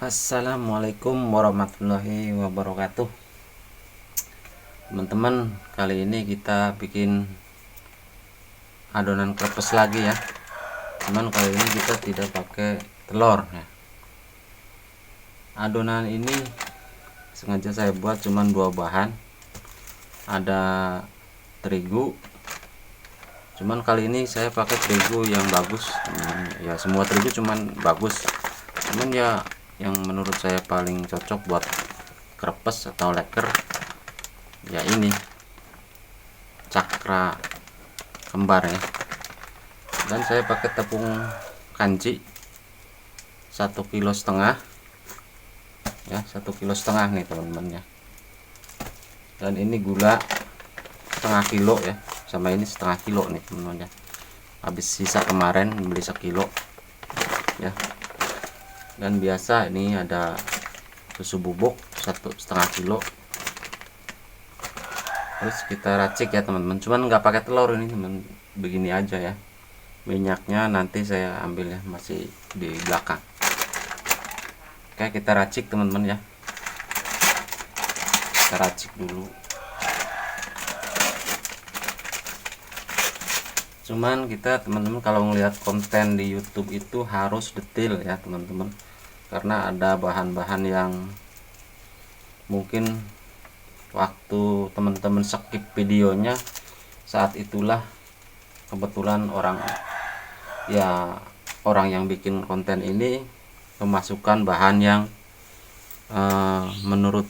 Assalamualaikum warahmatullahi wabarakatuh. Teman-teman, kali ini kita bikin adonan krepes lagi ya. Cuman kali ini kita tidak pakai telur ya. Adonan ini sengaja saya buat cuman dua bahan. Ada terigu. Cuman kali ini saya pakai terigu yang bagus. Ya semua terigu cuman bagus. Cuman ya yang menurut saya paling cocok buat krepes atau leker ya ini cakra kembar ya. Dan saya pakai tepung kanji 1,5 kilo ya, 1,5 kilo nih teman-teman ya. Dan ini gula setengah kilo ya, sama ini setengah kilo nih teman-teman ya. Habis sisa kemarin beli 1 kilo ya. Dan biasa ini ada susu bubuk 1,5 kilo. Terus kita racik ya teman-teman, cuman nggak pakai telur ini teman, begini aja ya. Minyaknya nanti saya ambil ya, masih di belakang. Oke, kita racik teman-teman ya. Kita racik dulu. Cuman kita teman-teman kalau ngelihat konten di YouTube itu harus detail ya teman-teman, karena ada bahan-bahan yang mungkin waktu teman-teman skip videonya, saat itulah kebetulan orang yang bikin konten ini memasukkan bahan yang menurut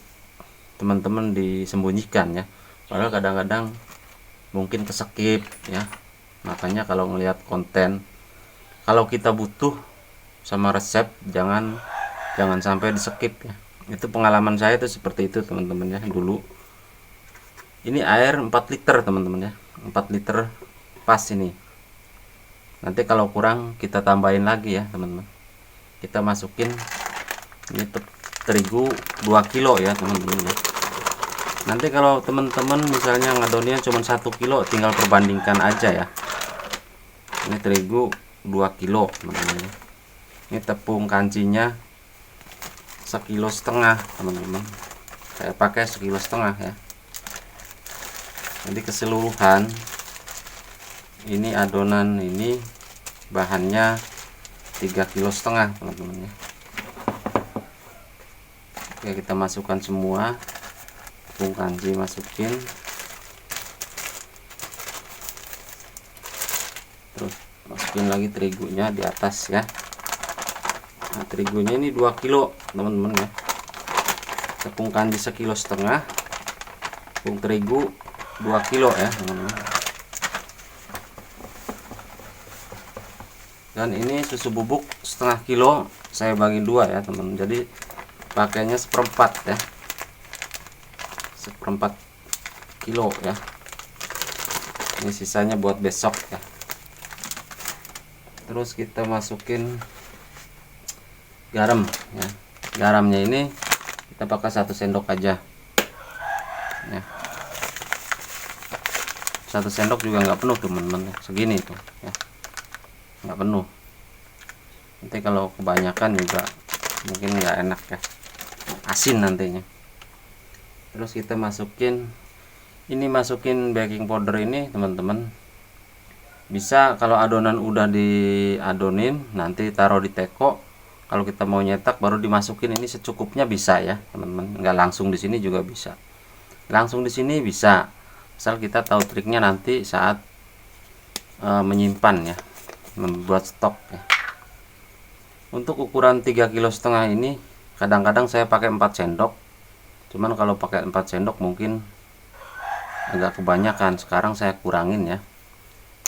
teman-teman disembunyikan ya, padahal kadang-kadang mungkin keskip ya. Makanya kalau ngelihat konten, kalau kita butuh sama resep jangan sampai di skip ya. Itu pengalaman saya itu seperti itu teman-teman ya. Dulu ini air 4 liter teman-teman ya, 4 liter pas ini. Nanti kalau kurang kita tambahin lagi ya teman-teman. Kita masukin ini terigu 2 kilo ya teman-teman ya. Nanti kalau teman-teman misalnya ngadonnya cuma 1 kilo, tinggal perbandingkan aja ya. Ini terigu 2 kilo teman-teman ya. Ini tepung kancinya 1,5 kilo teman-teman. Saya pakai 1,5 kilo ya. Jadi keseluruhan ini adonan ini bahannya 3,5 kilo teman-teman ya. Oke, kita masukkan semua. Tepung kanji masukin, terus masukin lagi terigunya di atas ya. Nah, terigunya ini 2 kilo teman-teman ya. Tepung kanji 1,5 kilo, tepung terigu 2 kilo ya teman-teman. Dan ini susu bubuk setengah kilo, saya bagi 2 ya teman-teman. Jadi pakainya 1/4 ya, 1/4 kilo ya. Ini sisanya buat besok ya. Terus kita masukin garam ya. Garamnya ini kita pakai 1 sendok aja ya. 1 sendok juga nggak penuh teman-teman ya. Segini tuh ya, nggak penuh. Nanti kalau kebanyakan juga mungkin nggak enak ya, asin nantinya. Terus kita masukin baking powder ini teman-teman. Bisa kalau adonan udah diadonin nanti taruh di teko, kalau kita mau nyetak baru dimasukin ini secukupnya bisa ya teman-teman. Nggak langsung di sini juga bisa, langsung di sini bisa, asal kita tahu triknya nanti saat menyimpan ya, membuat stok ya. Untuk ukuran 3,5 kilo ini kadang-kadang saya pakai 4 sendok. Cuman kalau pakai 4 sendok mungkin agak kebanyakan. Sekarang saya kurangin ya,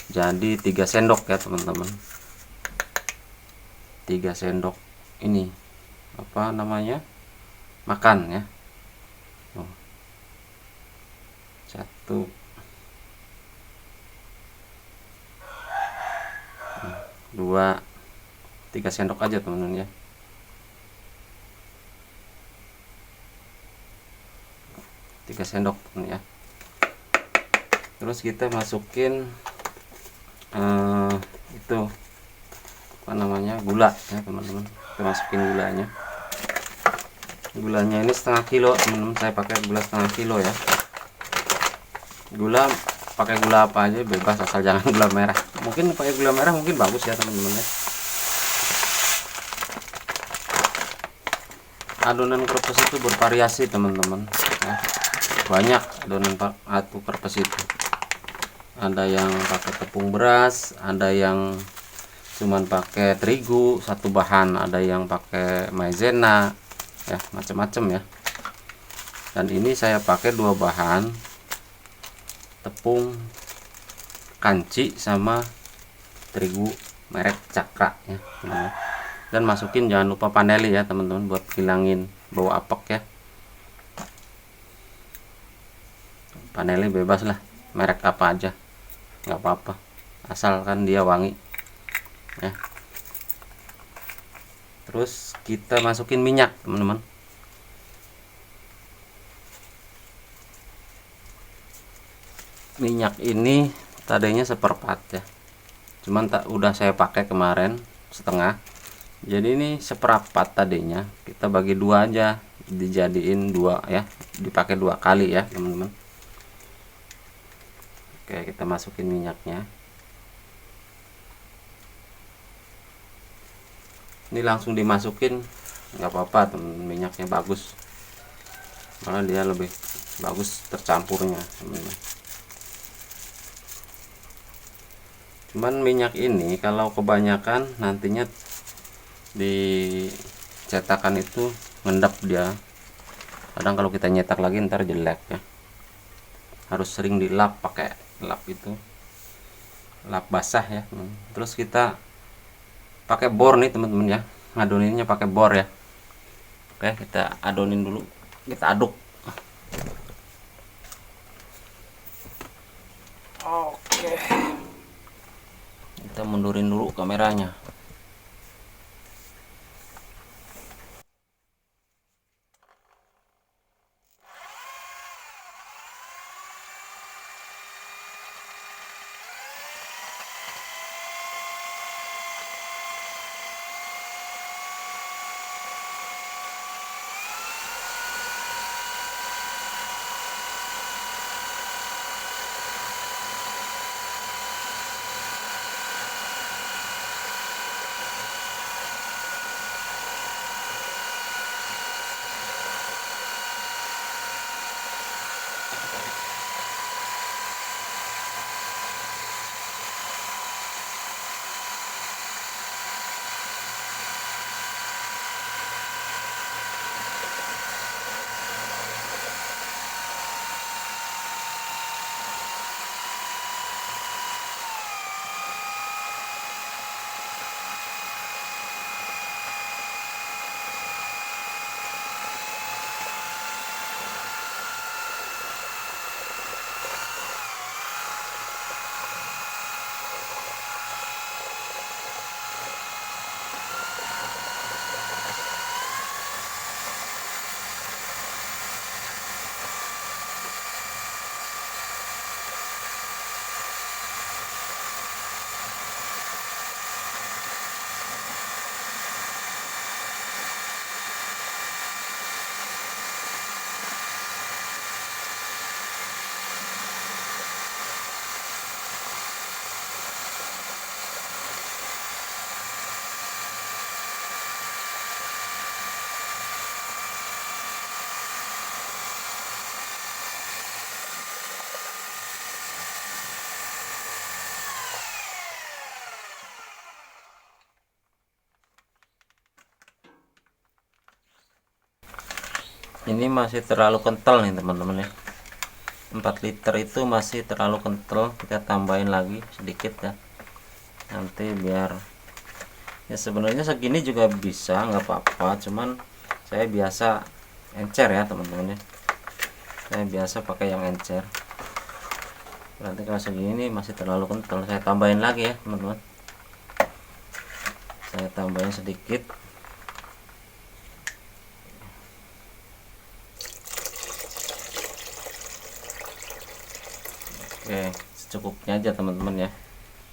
jadi 3 sendok ya teman-teman. 3 sendok ini apa namanya, makan ya. 1 2 3 sendok aja teman-teman ya. 3 sendok ya. Terus kita masukin itu apa namanya, gula ya teman-teman. Kita masukin gulanya. Gulanya ini setengah kilo teman-teman, saya pakai gula setengah kilo ya. Gula pakai gula apa aja bebas, asal jangan gula merah. Mungkin pakai gula merah mungkin bagus ya teman-teman ya. Adonan krepes itu bervariasi teman-teman ya. Banyak adonan krepes itu. Ada yang pakai tepung beras, ada yang cuman pakai terigu satu bahan, ada yang pakai maizena ya, macam-macam ya. Dan ini saya pakai dua bahan, tepung kanci sama terigu merek Cakra ya teman-teman. Dan masukin jangan lupa paneli ya teman-teman, buat hilangin bau apek ya. Paneli bebas lah, merek apa aja nggak apa-apa, asalkan dia wangi ya. Terus kita masukin minyak teman-teman. Minyak ini tadinya seperempat ya, cuman tak udah saya pakai kemarin setengah, jadi ini seperempat tadinya, kita bagi dua aja, dijadiin dua ya, dipakai dua kali ya teman-teman. Oke, kita masukin minyaknya. Ini langsung dimasukin nggak apa-apa teman-teman, minyaknya bagus, malah dia lebih bagus tercampurnya teman-teman. Cuman minyak ini kalau kebanyakan nantinya di cetakan itu ngendap dia, kadang kalau kita nyetak lagi ntar jelek ya. Harus sering dilap, pakai lap itu, lap basah ya. Terus kita pakai bor nih teman-teman ya, ngadoninnya pakai bor ya. Oke, kita adonin dulu, kita aduk. Oke, kita mundurin dulu kameranya. Ini masih terlalu kental nih teman-teman ya, 4 liter itu masih terlalu kental, kita tambahin lagi sedikit ya, nanti biar ya, sebenarnya segini juga bisa nggak apa-apa, cuman saya biasa encer ya teman-teman ya, saya biasa pakai yang encer. Berarti kalau segini masih terlalu kental, saya tambahin lagi ya teman-teman, saya tambahin sedikit. Oke, secukupnya aja teman-teman ya.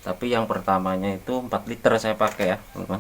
Tapi yang pertamanya itu 4 liter saya pakai ya teman-teman.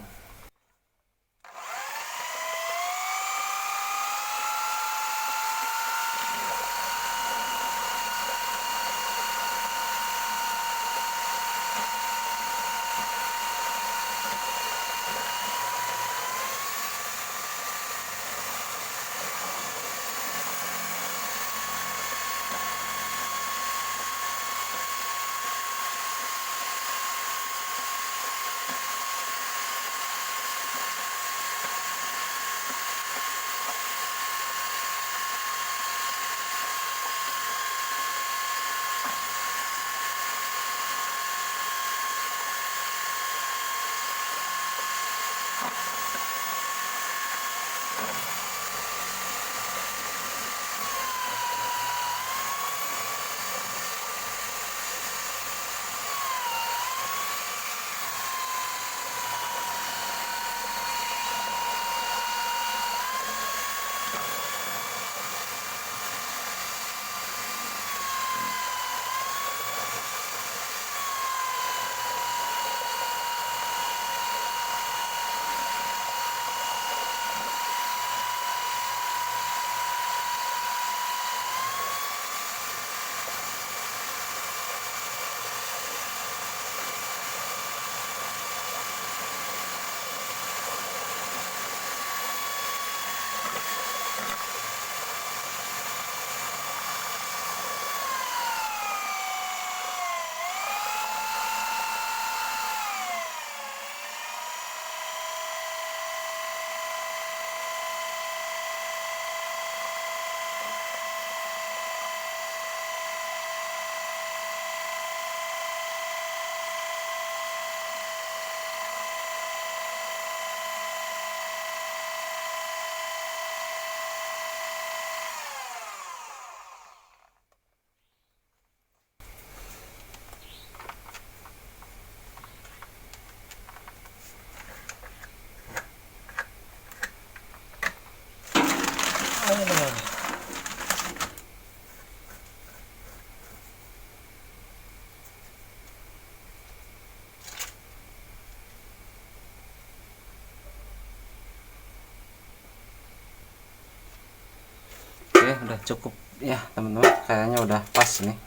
udah cukup ya teman-teman, kayaknya udah pas nih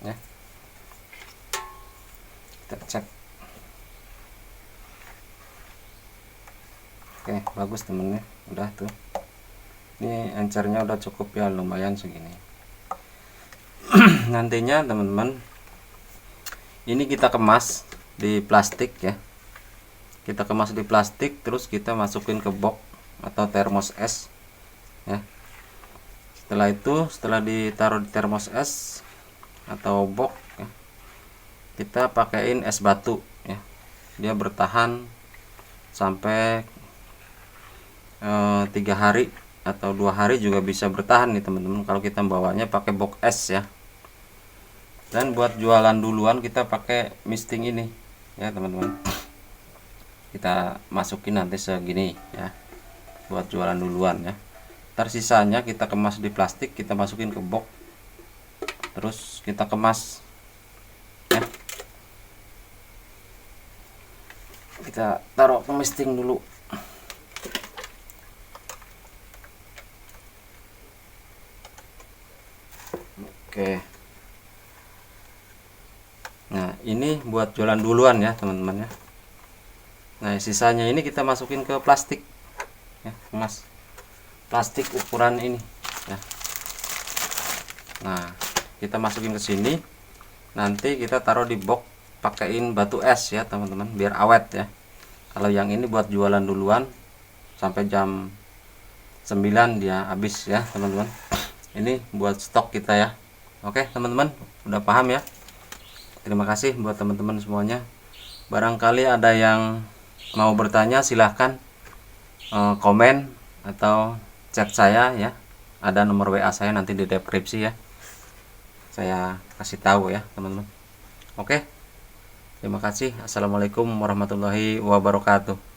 ya. Kita cek. Oke, bagus temennya, udah tuh. Ini encernya udah cukup ya, lumayan segini. Nantinya teman-teman, ini kita kemas di plastik ya. Kita kemas di plastik, terus kita masukin ke box atau termos es ya. Setelah itu, setelah ditaruh di termos es atau box ya, kita pakaiin es batu ya. Dia bertahan sampai 3 hari atau 2 hari juga bisa bertahan nih teman-teman, kalau kita bawanya pakai box es ya. Dan buat jualan duluan kita pakai misting ini ya teman-teman. Kita masukin nanti segini ya, buat jualan duluan ya. Ntar sisanya kita kemas di plastik, kita masukin ke box, terus kita kemas ya. Kita taruh ke misting dulu. Oke. Nah, ini buat jualan duluan ya teman-teman ya. Nah, sisanya ini kita masukin ke plastik ya, kemas plastik ukuran ini ya. Nah, kita masukin ke sini. Nanti kita taruh di box, pakein batu es ya teman-teman, biar awet ya. Kalau yang ini buat jualan duluan, sampai jam 9 dia habis ya teman-teman. Ini buat stok kita ya. Oke teman-teman, udah paham ya. Terima kasih buat teman-teman semuanya. Barangkali ada yang mau bertanya, silahkan komen atau chat saya ya. Ada nomor WA saya nanti di deskripsi ya. Saya kasih tahu ya teman-teman. Oke. Terima kasih. Assalamualaikum warahmatullahi wabarakatuh.